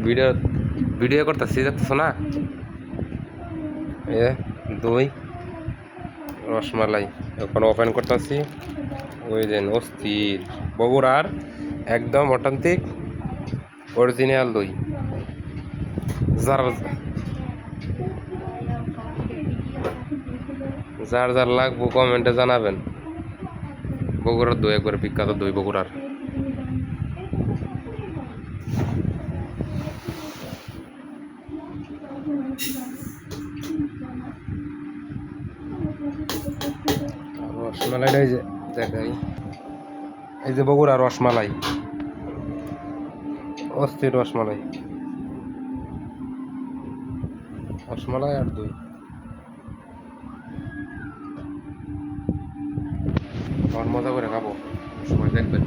Video video করতেছি, দেখতেছো না? এ দই রসমালাই এখন ওপেন করতেছি। ওই যে অস্থির বগুড়ার একদম অথেন্টিক অরিজিনাল দই। যার যার যার লাগবো কমেন্টে জানাবেন। বগুড়ার দই একবার বিখ্যাত দই বগুড়ার। রসমালাইটা এই যে দেখাই, এই যে বগুড়া রসমালাই, অস্থির রসমালাই, রসমালাই আর দই। মজা করে খাবো, সবাই দেখবেন।